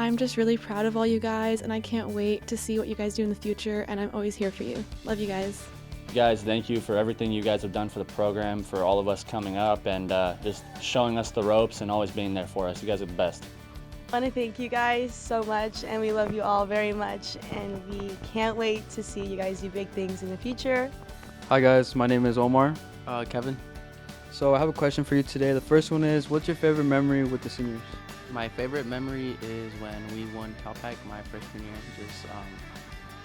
I'm just really proud of all you guys, and I can't wait to see what you guys do in the future, and I'm always here for you. Love you guys. Guys, thank you for everything you guys have done for the program, for all of us coming up, and just showing us the ropes and always being there for us. You guys are the best. I want to thank you guys so much, and we love you all very much, and we can't wait to see you guys do big things in the future. Hi guys, my name is Omar. Kevin. So I have a question for you today. The first one is, what's your favorite memory with the seniors? My favorite memory is when we won CalPAC my freshman year. Just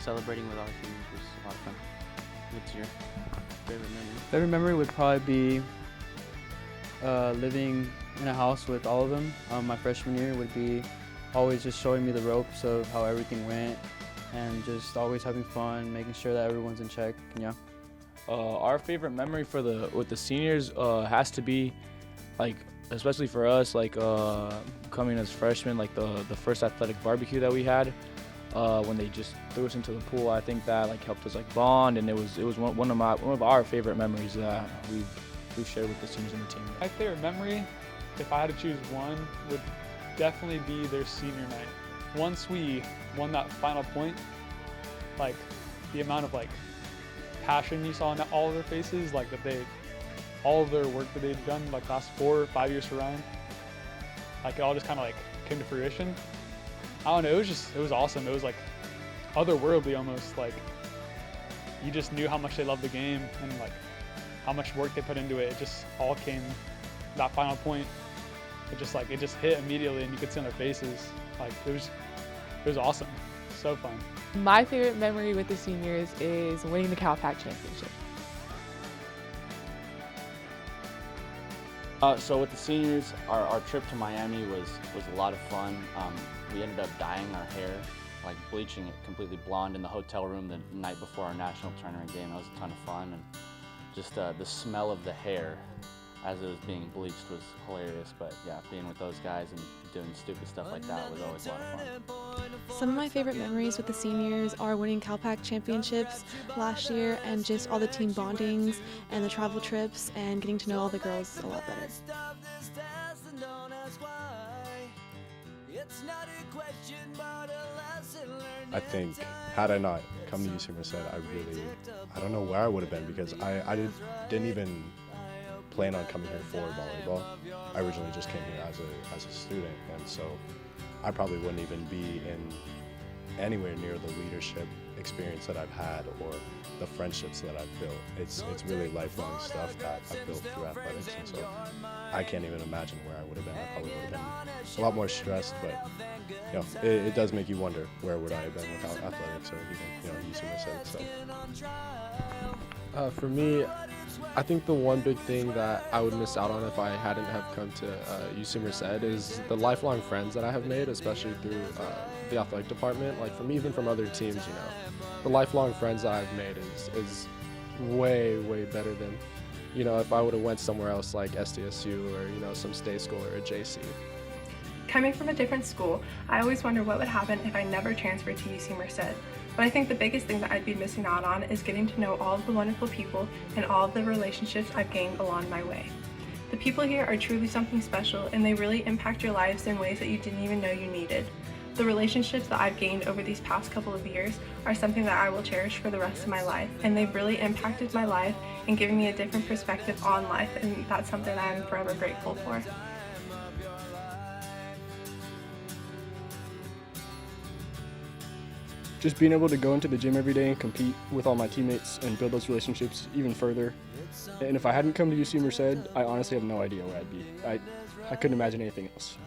celebrating with all the seniors was a lot of fun. What's your favorite memory? Favorite memory would probably be living in a house with all of them. My freshman year would be always just showing me the ropes of how everything went and just always having fun, making sure that everyone's in check. Yeah. Our favorite memory with the seniors has to be, like, especially for us, like coming as freshmen, like the first athletic barbecue that we had when they just threw us into the pool. I think that like helped us like bond, and it was one of our favorite memories that we've shared with the seniors and the team. My favorite memory, if I had to choose one, would definitely be their senior night. Once we won that final point, like the amount of like passion you saw in all of their faces, like that all of their work that they'd done like last 4 or 5 years for Ryan, like it all just kind of like came to fruition. I don't know, it was awesome. It was like otherworldly almost. Like you just knew how much they loved the game and like how much work they put into it. It just all came, that final point, it just hit immediately, and you could see on their faces. Like it was awesome, so fun. My favorite memory with the seniors is winning the CalPAC championship. So with the seniors, our trip to Miami was a lot of fun. We ended up dyeing our hair, like bleaching it completely blonde in the hotel room the night before our national tournament game. That was a ton of fun, and just the smell of the hair as it was being bleached was hilarious. But yeah, being with those guys and doing stupid stuff like that was always a lot of fun. Some of my favorite memories with the seniors are winning CalPAC championships last year, and just all the team bondings and the travel trips and getting to know all the girls a lot better. I think had I not come to UC Merced, I don't know where I would have been, because I didn't even plan on coming here for volleyball. I originally just came here as a student, and so I probably wouldn't even be in anywhere near the leadership experience that I've had or the friendships that I've built. It's really lifelong stuff that I've built through athletics, and so I can't even imagine where I would have been. I probably would have been a lot more stressed, but you know, it does make you wonder, where would I have been without athletics or even UC Merced. So for me, I think the one big thing that I would miss out on if I hadn't have come to UC Merced is the lifelong friends that I have made, especially through the athletic department. Like from even from other teams, the lifelong friends that I've made is way better than if I would have went somewhere else like SDSU or some state school or a JC. Coming from a different school, I always wonder what would happen if I never transferred to UC Merced. But I think the biggest thing that I'd be missing out on is getting to know all of the wonderful people and all of the relationships I've gained along my way. The people here are truly something special, and they really impact your lives in ways that you didn't even know you needed. The relationships that I've gained over these past couple of years are something that I will cherish for the rest of my life, and they've really impacted my life and given me a different perspective on life, and that's something that I'm forever grateful for. Just being able to go into the gym every day and compete with all my teammates and build those relationships even further. And if I hadn't come to UC Merced, I honestly have no idea where I'd be. I couldn't imagine anything else.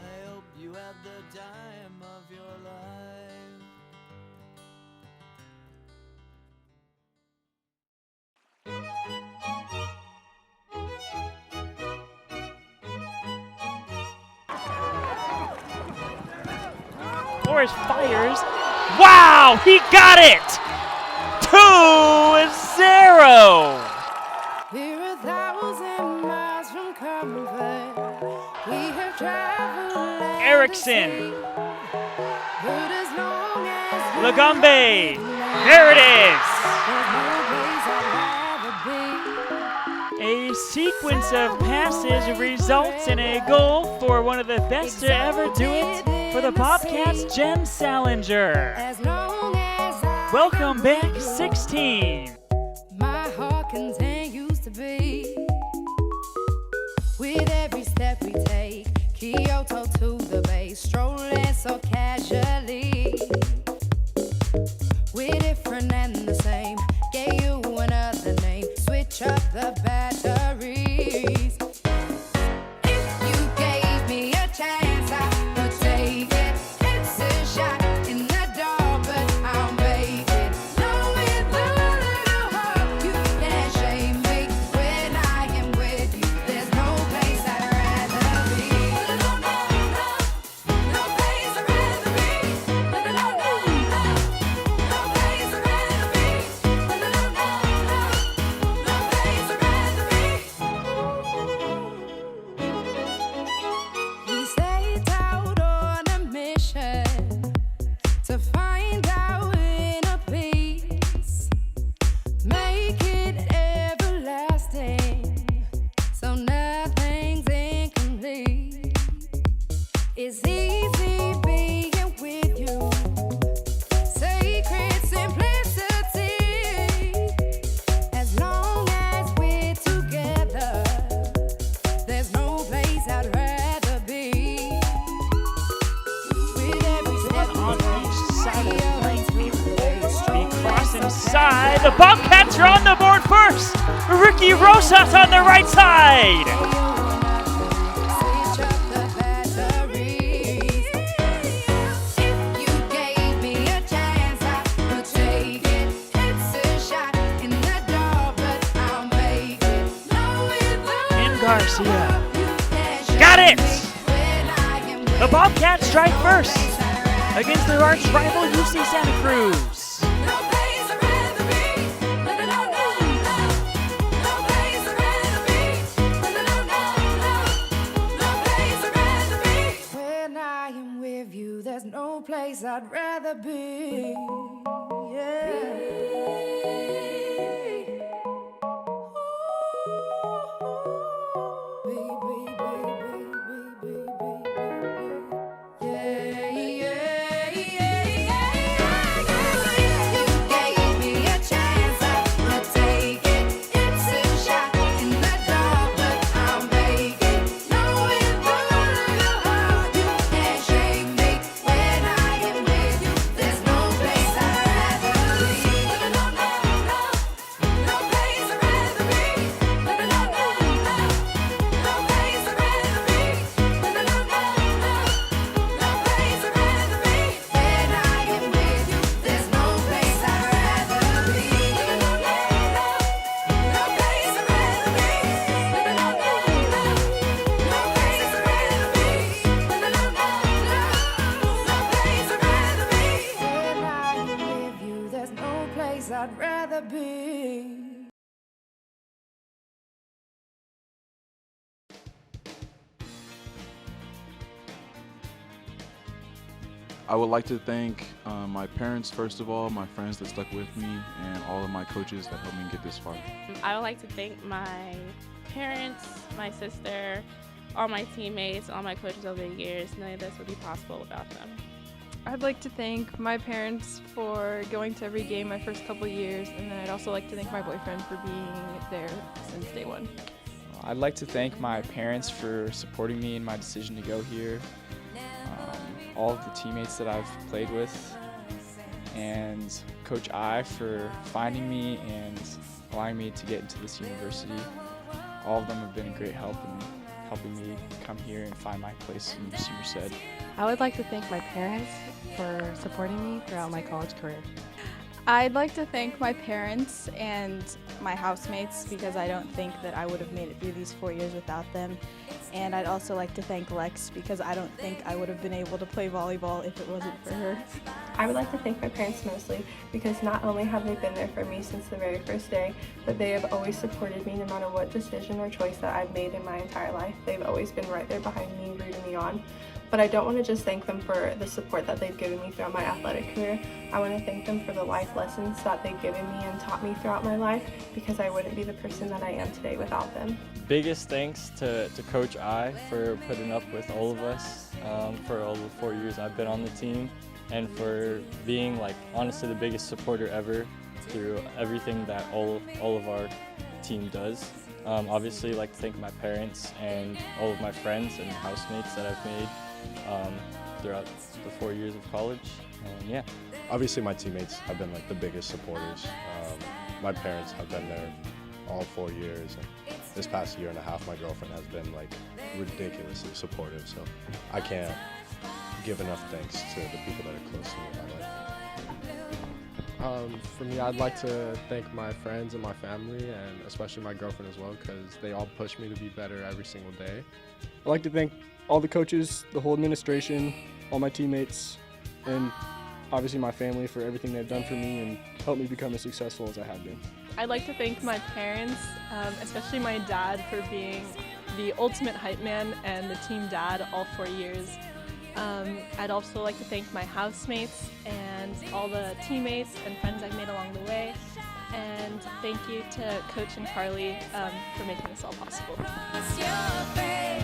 Flores fires. Wow, he got it! 2-0! We're 1,000 miles from comfort. We have traveled Erickson. Lagumbe. There it is. A sequence of passes results in a goal for one of the best to ever do it for the Bobcats, Jem Salinger. Welcome back, 16. My heart continues to beat with every step we take. Kyoto to the bay, strolling so casually. We're different and the same. Gave you another name. Switch up the batteries. If you gave me a chance, I would take it. It's a shot in the dark, but I'll make it. Knowing the little heart, you can't shame me. When I am with you, there's no place I'd rather be. No place I'd rather be. No place I'd rather be. No place I'd rather be. We set out on a mission to find our inner peace, make it everlasting, so nothing's incomplete. It's easy being with you, sacred simplicity. As long as we're together, there's no place I'd rather be. With every step On each side of the we Be crossing inside. The Bobcats are on the board first. Ricky Rosas on the right side. switch up the batteries. If you gave me a chance, I would take it. It's a shot in the dark, but I'll make it. Knowing And Garcia. you can't shame Got it! me when I am with The Bobcats strike first against their arch rival UC Santa Cruz. no place I'd rather be. No place I'd rather be. No place I'd rather be. When I am with you, there's no place I'd rather be. I'd rather be. I would like to thank my parents, first of all, my friends that stuck with me, and all of my coaches that helped me get this far. I would like to thank my parents, my sister, all my teammates, all my coaches over the years. None of this would be possible without them. I'd like to thank my parents for going to every game my first couple years, and then I'd also like to thank my boyfriend for being there since day one. I'd like to thank my parents for supporting me in my decision to go here, all of the teammates that I've played with, and Coach I for finding me and allowing me to get into this university. All of them have been a great help in helping me come here and find my place in UC Merced. I would like to thank my parents for supporting me throughout my college career. I'd like to thank my parents and my housemates because I don't think that I would have made it through these 4 years without them. And I'd also like to thank Lex because I don't think I would have been able to play volleyball if it wasn't for her. I would like to thank my parents mostly because not only have they been there for me since the very first day, but they have always supported me no matter what decision or choice that I've made in my entire life. They've always been right there behind me, rooting me on. But I don't want to just thank them for the support that they've given me throughout my athletic career. I want to thank them for the life lessons that they've given me and taught me throughout my life, because I wouldn't be the person that I am today without them. Biggest thanks to Coach I for putting up with all of us for all the 4 years I've been on the team, and for being honestly the biggest supporter ever through everything that all of our team does. Obviously, I'd like to thank my parents and all of my friends and housemates that I've made throughout the 4 years of college, and yeah. Obviously my teammates have been the biggest supporters. My parents have been there all 4 years, and this past year and a half my girlfriend has been ridiculously supportive, so I can't give enough thanks to the people that are close to me in my life. For me, I'd like to thank my friends and my family, and especially my girlfriend as well, because they all push me to be better every single day. I'd like to thank all the coaches, the whole administration, all my teammates, and obviously my family for everything they've done for me and helped me become as successful as I have been. I'd like to thank my parents, especially my dad, for being the ultimate hype man and the team dad all 4 years. I'd also like to thank my housemates and all the teammates and friends I've made along the way. And thank you to Coach and Carly for making this all possible. Your face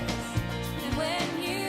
when you